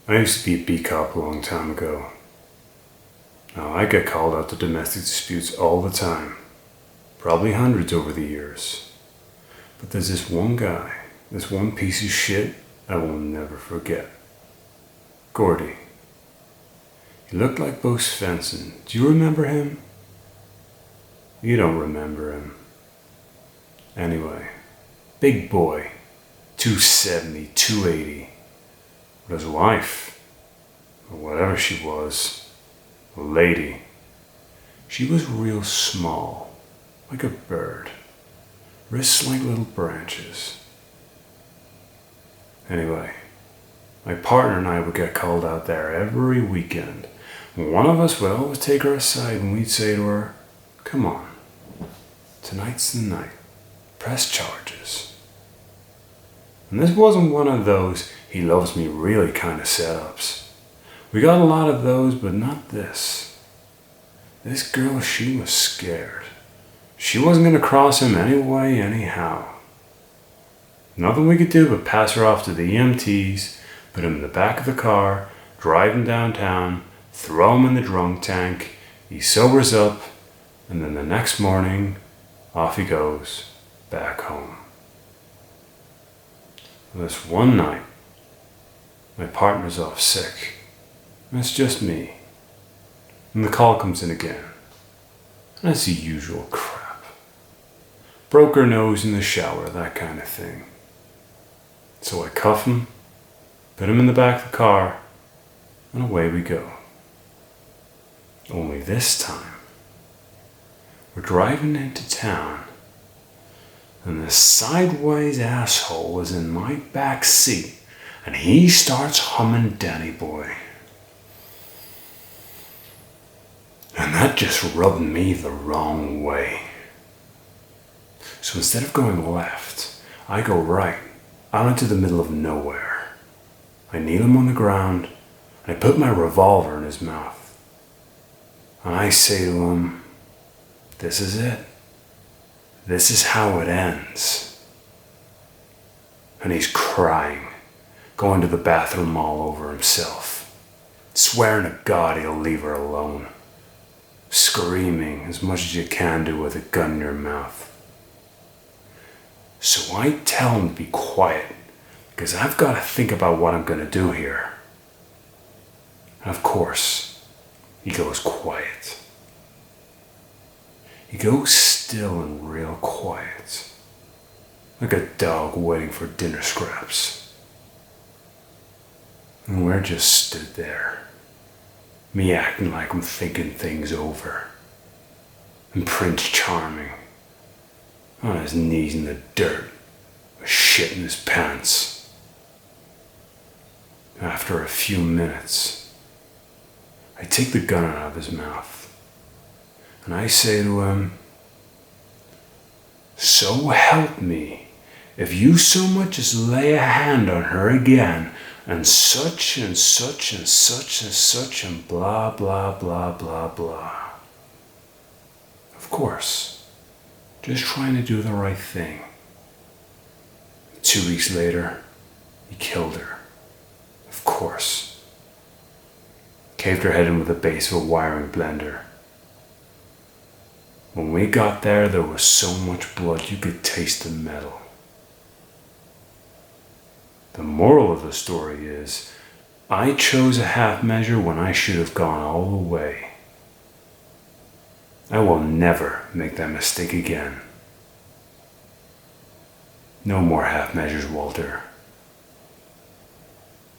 I used to be a beat cop a long time ago. Now, I get called out to domestic disputes all the time. Probably hundreds over the years. But there's this one guy, this one piece of shit I will never forget. Gordy. He looked like Bo Svensson. Do you remember him? You don't remember him. Anyway, big boy, 270, 280. But his wife, or whatever she was, a lady, she was real small, like a bird, wrists like little branches. Anyway, my partner and I would get called out there every weekend. One of us would always take her aside and we'd say to her, "Come on, tonight's the night. Press charges." And this wasn't one of those "he loves me really" kind of setups. We got a lot of those, but not this. This girl, she was scared. She wasn't going to cross him anyway, anyhow. Nothing we could do but pass her off to the EMTs, put him in the back of the car, drive him downtown, throw him in the drunk tank, he sobers up, and then the next morning, off he goes, back home. This one night, my partner's off sick, and it's just me. And the call comes in again, and it's the usual crap. Broke her nose in the shower, that kind of thing. So I cuff him, put him in the back of the car, and away we go. Only this time, we're driving into town, and this sideways asshole is in my back seat, and he starts humming Danny Boy. And that just rubbed me the wrong way. So instead of going left, I go right, out into the middle of nowhere. I kneel him on the ground, and I put my revolver in his mouth. And I say to him, "This is it. This is how it ends." And he's crying, going to the bathroom all over himself, swearing to God he'll leave her alone, screaming as much as you can do with a gun in your mouth. So I tell him to be quiet, because I've got to think about what I'm going to do here. And of course, he goes quiet. He goes still and real quiet, like a dog waiting for dinner scraps. And we're just stood there, me acting like I'm thinking things over, and Prince Charming on his knees in the dirt, with shit in his pants. After a few minutes, I take the gun out of his mouth, and I say to him, "So help me, if you so much as lay a hand on her again, and such and such and such and such and blah blah blah blah blah." Of course, just trying to do the right thing. 2 weeks later, he killed her. Of course. Caved her head in with the base of a wiring blender. When we got there, there was so much blood you could taste the metal. The moral of the story is, I chose a half measure when I should have gone all the way. I will never make that mistake again. No more half measures, Walter.